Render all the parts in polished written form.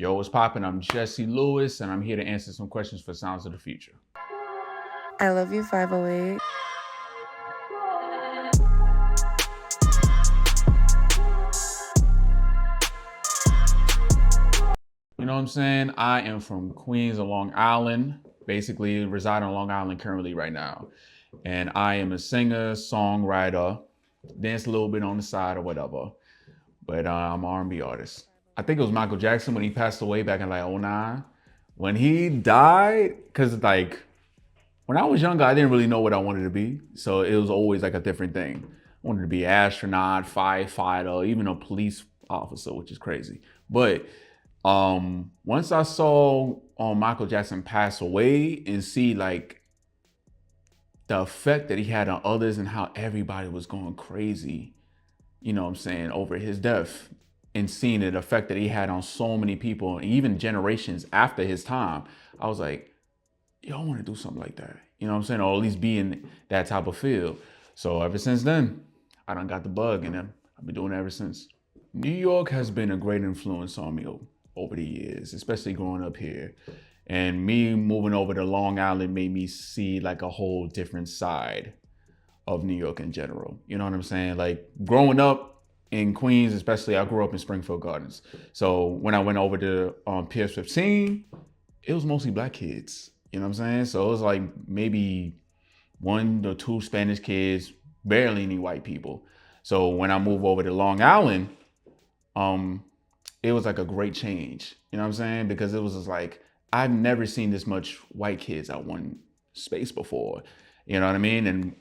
Yo, what's poppin'? I'm Jesse Lewis, and I'm here to answer some questions for Sounds of the Future. I love you, 508. You know what I'm saying? I am from Queens on Long Island, basically reside on Long Island currently right now. And I am a singer, songwriter, dance a little bit on the side or whatever. But I'm an R&B artist. I think it was Michael Jackson when he passed away back in like '09. When he died, because like when I was younger, I didn't really know what I wanted to be. So it was always like a different thing. I wanted to be an astronaut, firefighter, even a police officer, which is crazy. But once I saw Michael Jackson pass away and see like the effect that he had on others and how everybody was going crazy, you know what I'm saying, over his death, and seeing the effect that he had on so many people and even generations after his time, I was like, yo, I want to do something like that. You know what I'm saying? Or at least be in that type of field. So ever since then, I done got the bug and I've been doing it ever since. New York has been a great influence on me over the years, especially growing up here. And me moving over to Long Island made me see like a whole different side of New York in general. You know what I'm saying? Like growing up in Queens, especially, I grew up in Springfield Gardens. So when I went over to PS 15, it was mostly black kids. You know what I'm saying? So it was like maybe one or two Spanish kids, barely any white people. So when I moved over to Long Island, um, it was like a great change. You know what I'm saying? Because it was just like, I've never seen this much white kids at one space before. You know what I mean? And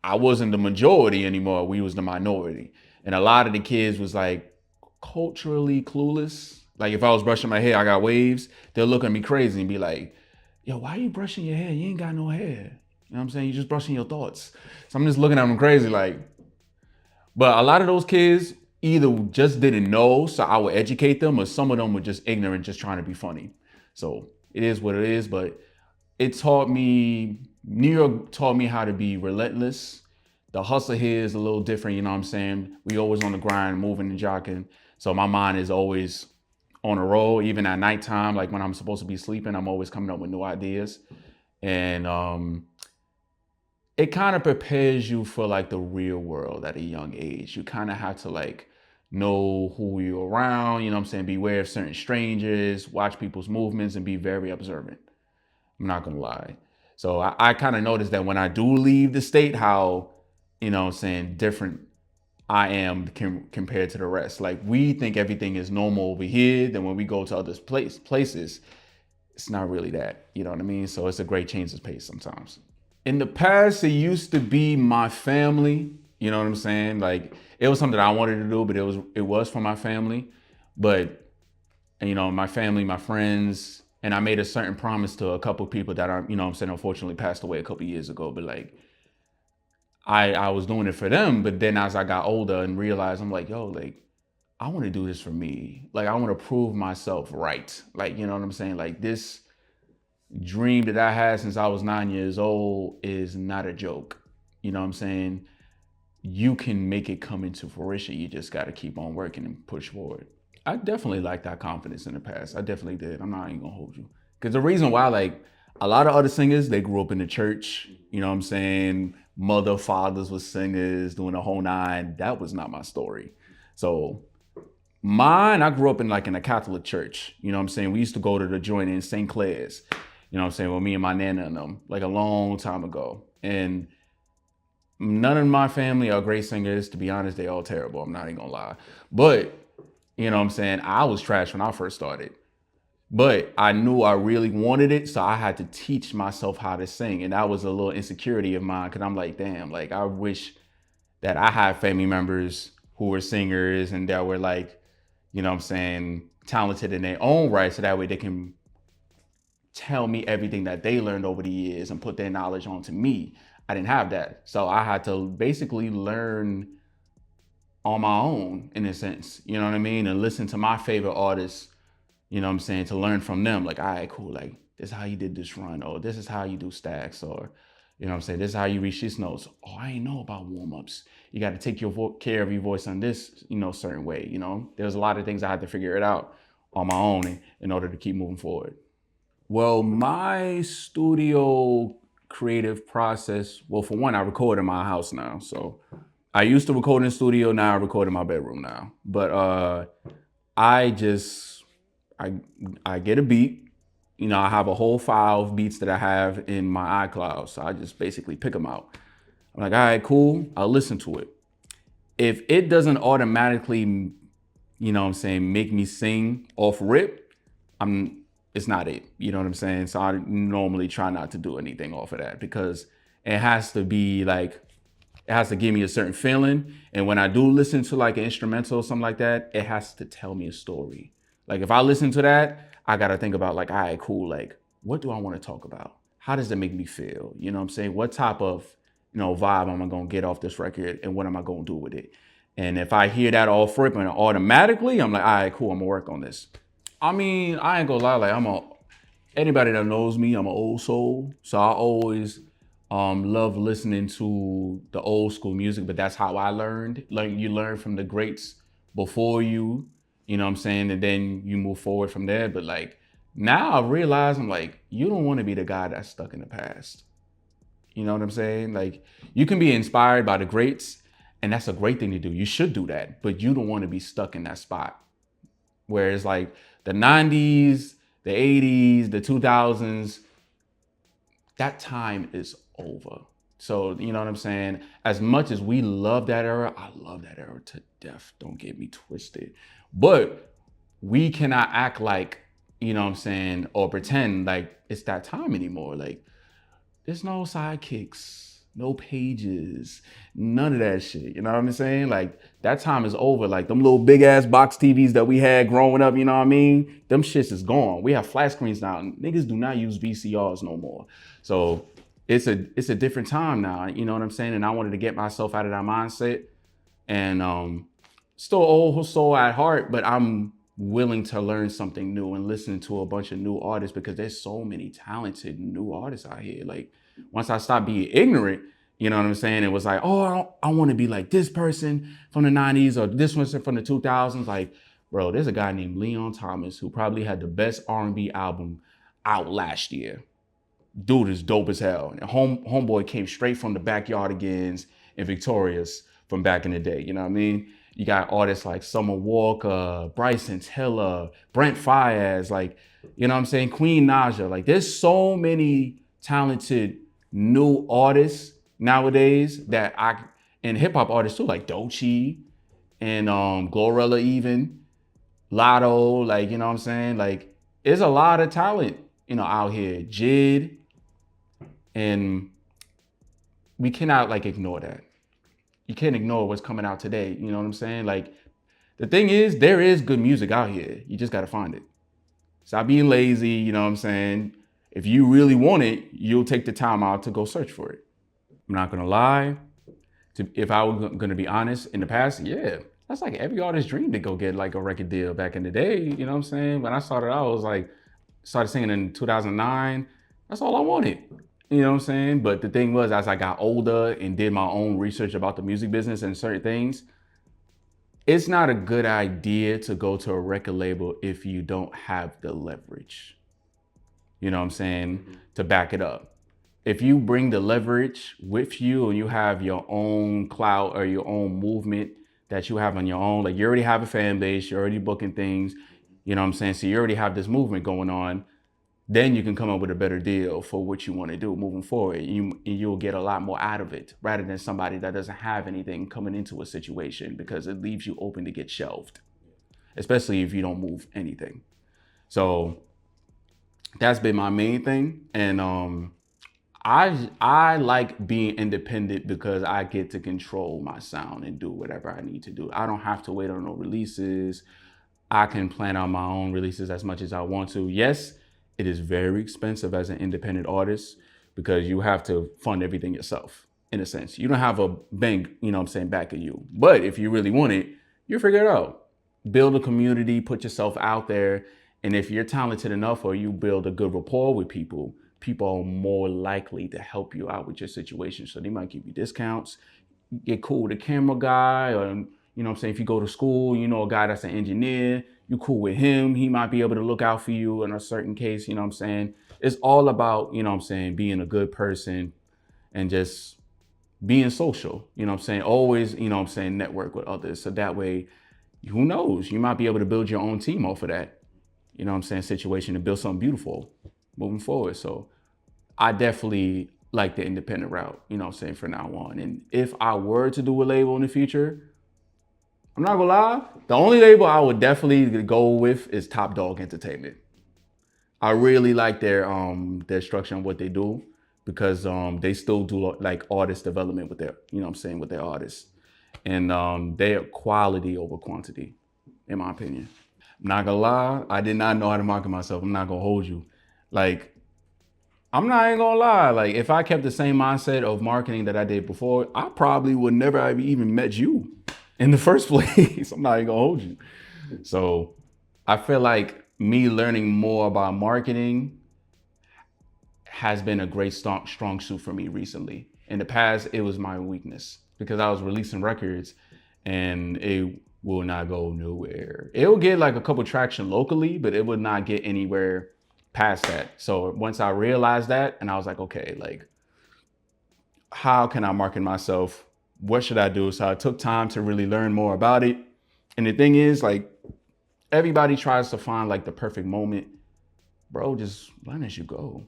I wasn't the majority anymore. We was the minority. And a lot of the kids was like culturally clueless. Like if I was brushing my hair, I got waves, they'll look at me crazy and be like, yo, why are you brushing your hair? You ain't got no hair. You know what I'm saying? You're just brushing your thoughts. So I'm just looking at them crazy like, but a lot of those kids either just didn't know, so I would educate them, or some of them were just ignorant, just trying to be funny. So it is what it is, but New York taught me how to be relentless. The hustle here is a little different, you know what I'm saying? We always on the grind, moving and jogging. So my mind is always on a roll, even at nighttime, like when I'm supposed to be sleeping, I'm always coming up with new ideas. And it kind of prepares you for like the real world at a young age. You kind of have to like know who you're around, you know what I'm saying? Beware of certain strangers, watch people's movements, and be very observant. I'm not gonna lie. So I kind of noticed that when I do leave the state, how, you know what I'm saying, different I am compared to the rest. Like we think everything is normal over here, then when we go to other places, it's not really that. You know what I mean? So it's a great change of pace sometimes. In the past, it used to be my family. You know what I'm saying? Like it was something I wanted to do, but it was for my family. But you know, my family, my friends, and I made a certain promise to a couple people that are, you know what I'm saying, unfortunately passed away a couple years ago. But like I was doing it for them, but then as I got older and realized, I'm like, yo, like I want to do this for me. Like I want to prove myself right. Like, you know what I'm saying? Like this dream that I had since I was 9 years old is not a joke. You know what I'm saying? You can make it come into fruition. You just got to keep on working and push forward. I definitely lacked that confidence in the past. I definitely did. I'm not even gonna hold you. Because the reason why, like, a lot of other singers, they grew up in the church. You know what I'm saying? Mother, fathers was singers, doing the whole nine. That was not my story. So mine, I grew up in like in a Catholic church. You know what I'm saying? We used to go to the joint in St. Clair's. You know what I'm saying? With me and my nana and them, like a long time ago. And none of my family are great singers. To be honest, they all terrible. I'm not even gonna lie. But you know what I'm saying? I was trash when I first started. But I knew I really wanted it, so I had to teach myself how to sing. And that was a little insecurity of mine because I'm like, damn, like I wish that I had family members who were singers and that were like, you know what I'm saying, talented in their own right, so that way they can tell me everything that they learned over the years and put their knowledge onto me. I didn't have that. So I had to basically learn on my own in a sense, you know what I mean? And listen to my favorite artists, you know what I'm saying, to learn from them. Like, all right, cool, like this is how you did this run, or this is how you do stacks, or you know what I'm saying, this is how you reach these notes. Oh, I ain't know about warm-ups. You got to take your care of your voice on this, you know, certain way, you know. There's a lot of things I had to figure it out on my own in order to keep moving forward. Well, my studio creative process, well, for one, I record in my house now. So I used to record in the studio, now I record in my bedroom now. But I just I I get a beat. You know, I have a whole file of beats that I have in my iCloud. So I just basically pick them out. I'm like, all right, cool. I'll listen to it. If it doesn't automatically, you know what I'm saying, make me sing off rip, it's not it. You know what I'm saying? So I normally try not to do anything off of that because it has to be like, it has to give me a certain feeling. And when I do listen to like an instrumental or something like that, it has to tell me a story. Like if I listen to that, I gotta think about like, all right, cool. Like, what do I want to talk about? How does it make me feel? You know what I'm saying? What type of, you know, vibe am I gonna get off this record and what am I gonna do with it? And if I hear that all rip and automatically, I'm like, all right, cool, I'm gonna work on this. I mean, I ain't gonna lie, like anybody that knows me, I'm an old soul. So I always love listening to the old school music, but that's how I learned. Like you learn from the greats before you know what I'm saying? And then you move forward from there. But like now I realize I'm like, you don't want to be the guy that's stuck in the past. You know what I'm saying? Like you can be inspired by the greats, and that's a great thing to do. You should do that, but you don't want to be stuck in that spot. Whereas like the 90s, the 80s, the 2000s, that time is over. So, you know what I'm saying? As much as we love that era, I love that era to death. Don't get me twisted. But we cannot act like, you know what I'm saying, or pretend like it's that time anymore. Like, there's no sidekicks, no pages, none of that shit. You know what I'm saying? Like that time is over. Like them little big ass box TVs that we had growing up, you know what I mean? Them shits is gone. We have flat screens now. Niggas do not use VCRs no more. So it's a different time now. You know what I'm saying? And I wanted to get myself out of that mindset. And still old soul at heart, but I'm willing to learn something new and listen to a bunch of new artists because there's so many talented new artists out here. Like once I stopped being ignorant, you know what I'm saying? It was like, oh, I want to be like this person from the 90s or this person from the 2000s. Like, bro, there's a guy named Leon Thomas who probably had the best R&B album out last year. Dude is dope as hell. And homeboy came straight from the Backyard Agains and Victorious from back in the day. You know what I mean? You got artists like Summer Walker, Bryson Tiller, Brent Faiyaz, like, you know what I'm saying? Queen Naja. Like, there's so many talented new artists nowadays and hip hop artists too, like Doechii and Glorilla even, Lotto, like, you know what I'm saying? Like, there's a lot of talent, you know, out here. Jid, and we cannot like ignore that. You can't ignore what's coming out today. You know what I'm saying? Like the thing is, there is good music out here. You just gotta find it. Stop being lazy. You know what I'm saying? If you really want it, you'll take the time out to go search for it. I'm not gonna lie. If I was gonna be honest, in the past, yeah, that's like every artist's dream to go get like a record deal back in the day. You know what I'm saying? When I started out, I was like, started singing in 2009. That's all I wanted. You know what I'm saying? But the thing was, as I got older and did my own research about the music business and certain things, it's not a good idea to go to a record label if you don't have the leverage. You know what I'm saying? To back it up. If you bring the leverage with you and you have your own clout or your own movement that you have on your own, like you already have a fan base, you're already booking things, you know what I'm saying? So you already have this movement going on. Then you can come up with a better deal for what you want to do moving forward. You'll get a lot more out of it rather than somebody that doesn't have anything coming into a situation because it leaves you open to get shelved, especially if you don't move anything. So that's been my main thing. And I like being independent because I get to control my sound and do whatever I need to do. I don't have to wait on no releases. I can plan out my own releases as much as I want to. Yes, it is very expensive as an independent artist because you have to fund everything yourself, in a sense. You don't have a bank, you know what I'm saying, back of you. But if you really want it, you figure it out. Build a community, put yourself out there. And if you're talented enough or you build a good rapport with people, people are more likely to help you out with your situation. So they might give you discounts, get cool with a camera guy, or you know what I'm saying, if you go to school, you know a guy that's an engineer, you cool with him, he might be able to look out for you in a certain case, you know what I'm saying? It's all about, you know what I'm saying, being a good person and just being social, you know what I'm saying? Always, you know what I'm saying, network with others. So that way, who knows, you might be able to build your own team off of that, you know what I'm saying, situation to build something beautiful moving forward. So I definitely like the independent route, you know what I'm saying, from now on. And if I were to do a label in the future, I'm not gonna lie, the only label I would definitely go with is Top Dog Entertainment. I really like their structure and what they do because they still do like artist development with their, you know what I'm saying, with their artists. And they're quality over quantity, in my opinion. I'm not gonna lie, I did not know how to market myself. I'm not gonna hold you. Like, I'm not even gonna lie. Like, if I kept the same mindset of marketing that I did before, I probably would never have even met you in the first place. I'm not even gonna hold you. So I feel like me learning more about marketing has been a great strong suit for me recently. In the past, it was my weakness because I was releasing records and it will not go nowhere. It will get like a couple traction locally, but it would not get anywhere past that. So once I realized that, and I was like, okay, like, how can I market myself? What should I do? So I took time to really learn more about it. And the thing is, like, everybody tries to find like the perfect moment. Bro, just learn as you go.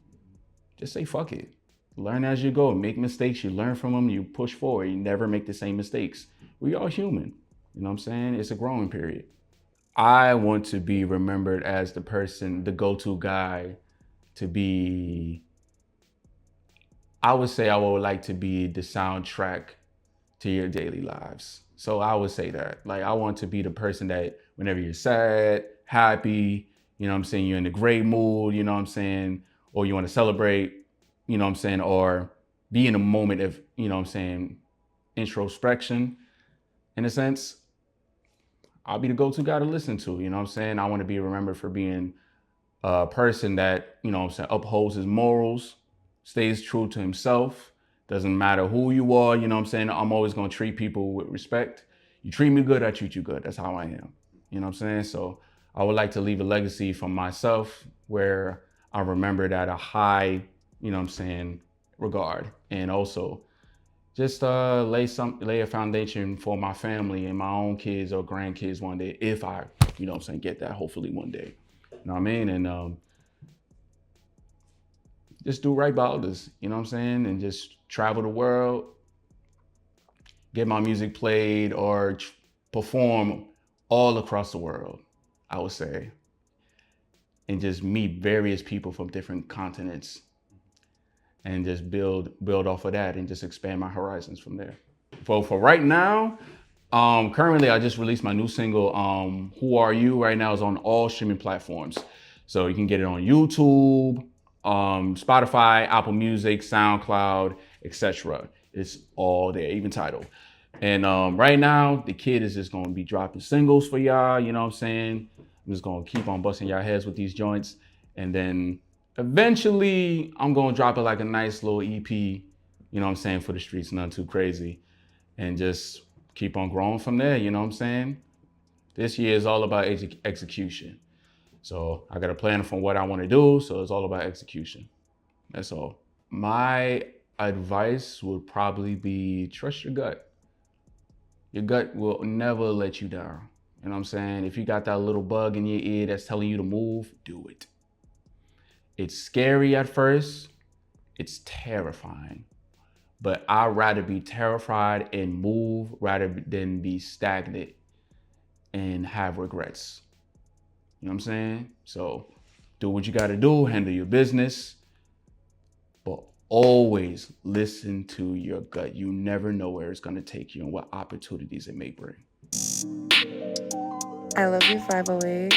Just say fuck it. Learn as you go. Make mistakes. You learn from them. You push forward. You never make the same mistakes. We all human. You know what I'm saying? It's a growing period. I want to be remembered as the person, the go-to guy to be. I would say I would like to be the soundtrack to your daily lives. So I would say that. Like, I want to be the person that whenever you're sad, happy, you know what I'm saying, you're in a great mood, you know what I'm saying, or you want to celebrate, you know what I'm saying, or be in a moment of, you know what I'm saying, introspection, in a sense, I'll be the go-to guy to listen to, you know what I'm saying? I want to be remembered for being a person that, you know what I'm saying, upholds his morals, stays true to himself. Doesn't matter who you are, you know what I'm saying? I'm always gonna treat people with respect. You treat me good, I treat you good. That's how I am. You know what I'm saying? So I would like to leave a legacy from myself where I remembered at a high, you know what I'm saying, regard. And also just lay a foundation for my family and my own kids or grandkids one day, if I, you know what I'm saying, get that hopefully one day. You know what I mean? And just do right by others, you know what I'm saying? And just travel the world, get my music played or perform all across the world, I would say. And just meet various people from different continents and just build off of that and just expand my horizons from there. For right now, currently I just released my new single, Who Are You? Right now is on all streaming platforms. So you can get it on YouTube, Spotify, Apple Music, SoundCloud, etc. It's all there, even title. And right now, the kid is just gonna be dropping singles for y'all, you know what I'm saying? I'm just gonna keep on busting y'all heads with these joints. And then eventually I'm gonna drop it like a nice little EP, you know what I'm saying, for the streets, nothing too crazy. And just keep on growing from there, you know what I'm saying? This year is all about execution. So I got a plan from what I want to do, so it's all about execution. That's all. My advice would probably be trust your gut. Your gut will never let you down. You know what I'm saying? If you got that little bug in your ear that's telling you to move, do it. It's scary at first. It's terrifying. But I'd rather be terrified and move rather than be stagnant and have regrets. You know what I'm saying? So do what you got to do, handle your business, but always listen to your gut. You never know where it's going to take you and what opportunities it may bring. I love you, 508.